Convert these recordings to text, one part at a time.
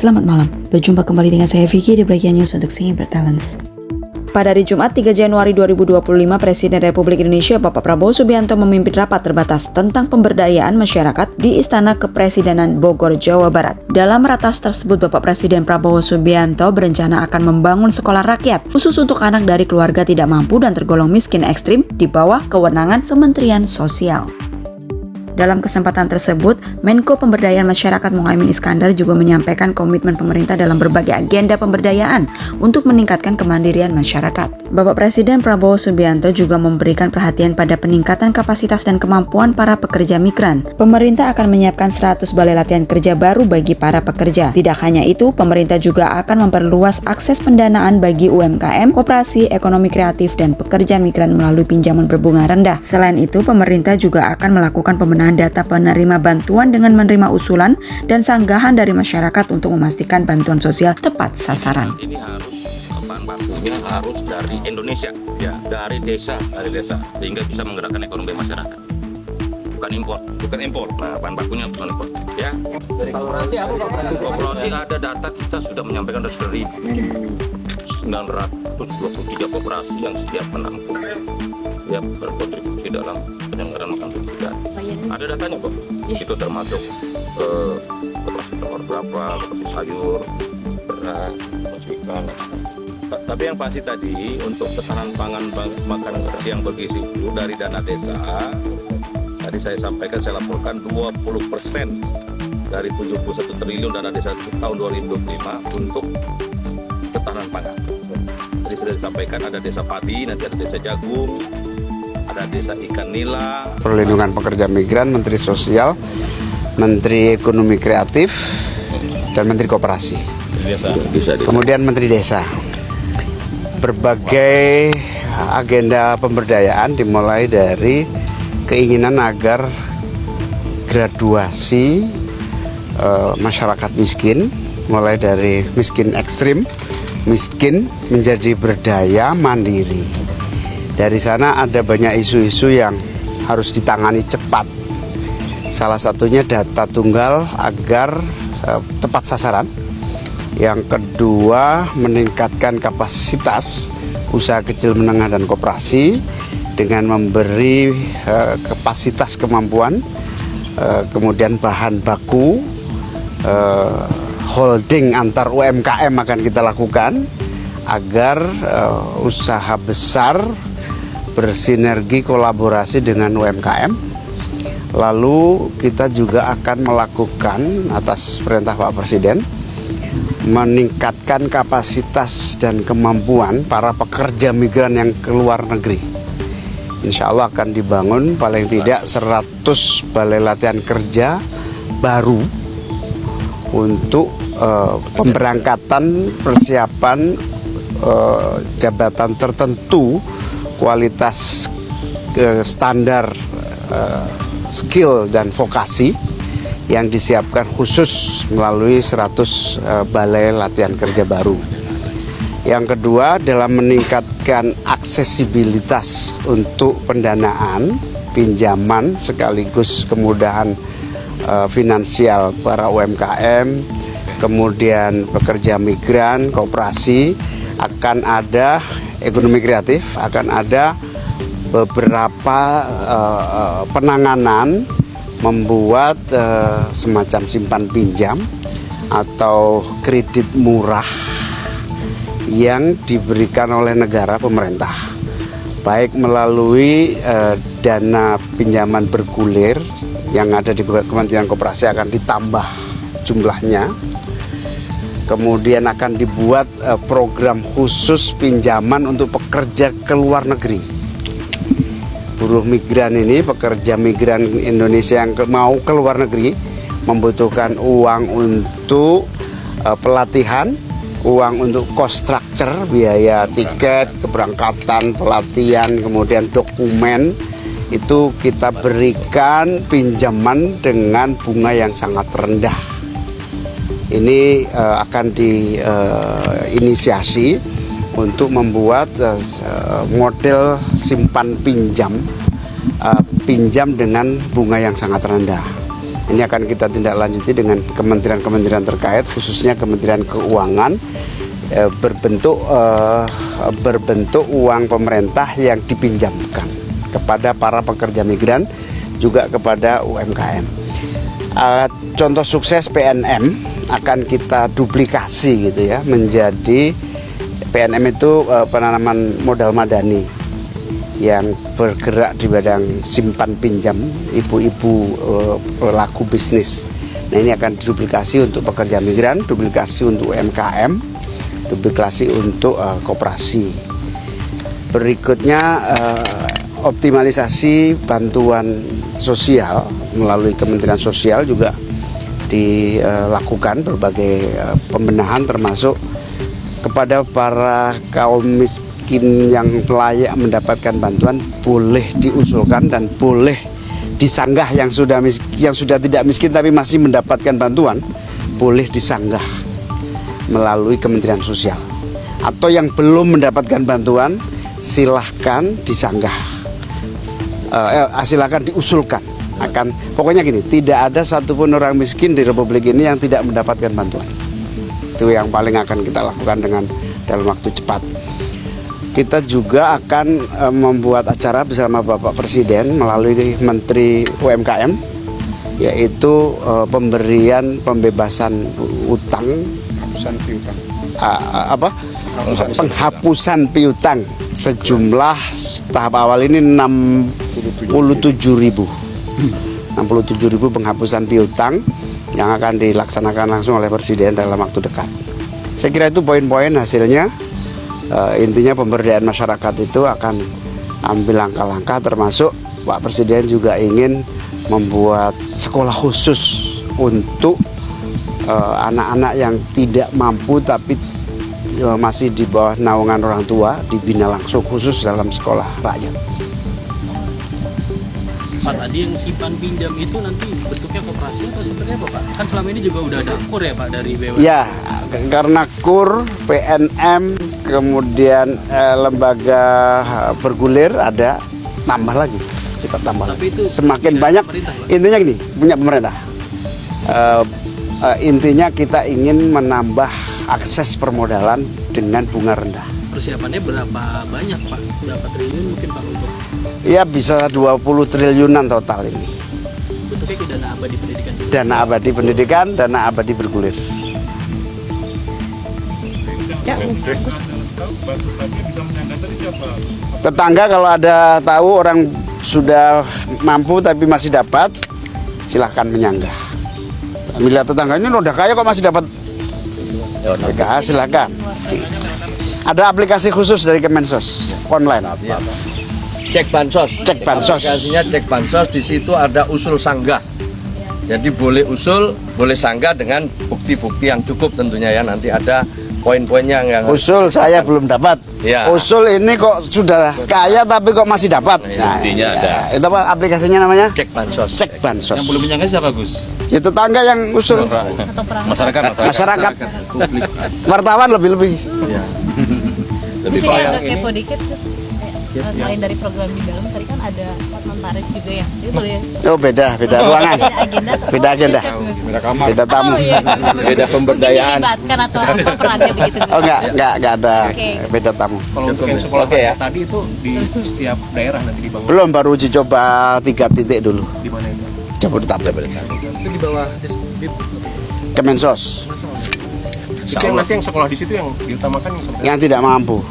Selamat malam, berjumpa kembali dengan saya Vicky di Breaking News untuk Singing Bertalents. Pada hari Jumat 3 Januari 2025, Presiden Republik Indonesia Bapak Prabowo Subianto memimpin rapat terbatas tentang pemberdayaan masyarakat di Istana Kepresidenan Bogor, Jawa Barat. Dalam ratas tersebut, Bapak Presiden Prabowo Subianto berencana akan membangun sekolah rakyat khusus untuk anak dari keluarga tidak mampu dan tergolong miskin ekstrim di bawah kewenangan Kementerian Sosial. Dalam kesempatan tersebut, Menko Pemberdayaan Masyarakat Muhaimin Iskandar juga menyampaikan komitmen pemerintah dalam berbagai agenda pemberdayaan untuk meningkatkan kemandirian masyarakat. Bapak Presiden Prabowo Subianto juga memberikan perhatian pada peningkatan kapasitas dan kemampuan para pekerja migran. Pemerintah akan menyiapkan 100 balai latihan kerja baru bagi para pekerja. Tidak hanya itu, pemerintah juga akan memperluas akses pendanaan bagi UMKM, koperasi, ekonomi kreatif, dan pekerja migran melalui pinjaman berbunga rendah. Selain itu, pemerintah juga akan melakukan pembenahan data penerima bantuan dengan menerima usulan dan sanggahan dari masyarakat untuk memastikan bantuan sosial tepat sasaran. Ini harus bahan bakunya harus dari Indonesia, ya, dari desa, sehingga bisa menggerakkan ekonomi masyarakat. Bukan impor. Nah, bahan bakunya bukan impor, ya. Dari kooperasi apa Kooperasi ada data kita sudah menyampaikan dari 1.923 kooperasi yang siap menampung, ya, berkontribusi dalam penyelenggaraan makan subsidi. Ada datanya kok, itu termasuk koperasi telur berapa, koperasi sayur, beras, koperasi ikan. Tapi yang pasti tadi untuk ketahanan pangan makanan yang bergizi itu dari dana desa, tadi saya sampaikan, saya laporkan 20% dari 71 triliun dana desa tahun 2025 untuk ketahanan pangan. Tadi sudah disampaikan ada desa padi, nanti ada desa jagung, ada desa ikan nila. Perlindungan pekerja migran, Menteri Sosial, Menteri Ekonomi Kreatif, dan Menteri Koperasi. Desa. Kemudian Menteri Desa. Berbagai agenda pemberdayaan dimulai dari keinginan agar graduasi masyarakat miskin, mulai dari miskin ekstrim, miskin menjadi berdaya mandiri. Dari sana ada banyak isu-isu yang harus ditangani cepat. Salah satunya data tunggal agar tepat sasaran. Yang kedua, meningkatkan kapasitas usaha kecil menengah dan koperasi dengan memberi kapasitas kemampuan, kemudian bahan baku, holding antar UMKM akan kita lakukan agar usaha besar bersinergi kolaborasi dengan UMKM. Lalu kita juga akan melakukan atas perintah Pak Presiden meningkatkan kapasitas dan kemampuan para pekerja migran yang keluar negeri. Insya Allah akan dibangun paling tidak 100 balai latihan kerja baru untuk pemberangkatan persiapan jabatan tertentu kualitas standar skill dan vokasi yang disiapkan khusus melalui 100 balai latihan kerja baru. Yang kedua, dalam meningkatkan aksesibilitas untuk pendanaan, pinjaman sekaligus kemudahan finansial para UMKM, kemudian pekerja migran, koperasi, akan ada ekonomi kreatif, akan ada beberapa penanganan membuat semacam simpan pinjam atau kredit murah yang diberikan oleh negara pemerintah, baik melalui dana pinjaman bergulir yang ada di Kementerian Koperasi akan ditambah jumlahnya. Kemudian akan dibuat program khusus pinjaman untuk pekerja ke luar negeri. Buruh migran ini, pekerja migran Indonesia yang mau ke luar negeri membutuhkan uang untuk pelatihan, uang untuk cost structure, biaya tiket, keberangkatan, pelatihan, kemudian dokumen. Itu kita berikan pinjaman dengan bunga yang sangat rendah. Ini akan diinisiasi untuk membuat model simpan pinjam dengan bunga yang sangat rendah. Ini akan kita tindak lanjuti dengan kementerian-kementerian terkait, khususnya Kementerian Keuangan, berbentuk uang pemerintah yang dipinjamkan kepada para pekerja migran, juga kepada UMKM. Contoh sukses PNM akan kita duplikasi gitu ya, menjadi PNM itu penanaman modal madani yang bergerak di bidang simpan pinjam ibu-ibu pelaku bisnis. Nah, ini akan diduplikasi untuk pekerja migran, duplikasi untuk UMKM, duplikasi untuk koperasi. Berikutnya optimalisasi bantuan sosial melalui Kementerian Sosial juga dilakukan berbagai pembenahan, termasuk kepada para kaum miskin yang layak mendapatkan bantuan boleh diusulkan dan boleh disanggah, yang sudah tidak miskin tapi masih mendapatkan bantuan boleh disanggah melalui Kementerian Sosial, atau yang belum mendapatkan bantuan silahkan disanggah, silahkan diusulkan. Pokoknya gini, tidak ada satupun orang miskin di Republik ini yang tidak mendapatkan bantuan. Itu yang paling akan kita lakukan dalam waktu cepat. Kita juga akan membuat acara bersama Bapak Presiden melalui Menteri UMKM, yaitu pembebasan utang, penghapusan piutang sejumlah tahap awal ini 67.000 penghapusan piutang yang akan dilaksanakan langsung oleh Presiden dalam waktu dekat. Saya kira itu poin-poin hasilnya. Intinya pemberdayaan masyarakat itu akan ambil langkah-langkah, termasuk Pak Presiden juga ingin membuat sekolah khusus untuk anak-anak yang tidak mampu tapi masih di bawah naungan orang tua, dibina langsung khusus dalam sekolah rakyat. Pak, tadi yang simpan pinjam itu nanti bentuknya koperasi atau seperti apa, Pak? Kan selama ini juga udah ada KUR ya, Pak, dari BUMN. Ya, karena KUR, PNM, kemudian lembaga bergulir ada, tambah lagi, kita tambah. Tapi itu semakin banyak. Intinya gini, punya pemerintah. Intinya kita ingin menambah akses permodalan dengan bunga rendah. Persiapannya berapa banyak, Pak? Berapa triliun mungkin, Pak, untuk? Ya, bisa 20 triliunan total ini. Bentuknya ke dana abadi pendidikan. Dana abadi pendidikan, dana abadi bergulir. Tetangga kalau ada tahu orang sudah mampu tapi masih dapat, silahkan menyanggah. Bila tetangga ini udah kaya kok masih dapat PKH, silahkan. Ada aplikasi khusus dari Kemensos online. Cek bansos. Cek bansos. Aplikasinya cek bansos, di situ ada usul sanggah. Jadi boleh usul, boleh sanggah dengan bukti-bukti yang cukup tentunya ya. Nanti ada poin-poinnya yang usul saya belum dapat. Ya. Usul ini kok sudah kaya tapi kok masih dapat. Nah, buktinya ada. Itu apa aplikasinya namanya? cek bansos. Cek bansos. Yang belum menyangka siapa, Gus? Ya tetangga yang usul. Masyarakat. Wartawan lebih-lebih. Ya. Lebih Saya banyak agak kepo dikit, Gus. Selain dari program di dalam, tadi kan ada Hotman Paris juga ya. Jadi boleh Oh beda ruangan. beda agenda atau Beda agenda. beda kamar. Beda tamu. Oh, iya. Beda pemberdayaan. Mungkin dilibatkan atau apa perannya begitu, Gus? Oh enggak ada. Oke. Beda tamu. Kalau untuk yang sekolah Oke, ya. tadi itu di setiap daerah nanti dibangun. Belum, baru uji coba 3 titik dulu. Di mana itu? Jabodetabek. Itu di bawah Disdip. Kemensos Itu yang nanti yang sekolah di situ yang diutamakan yang seperti yang tidak mampu.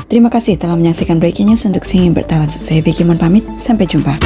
Terima kasih telah menyaksikan Breaking News untuk Singing Bertalent. Saya Vicky Mon pamit, sampai jumpa.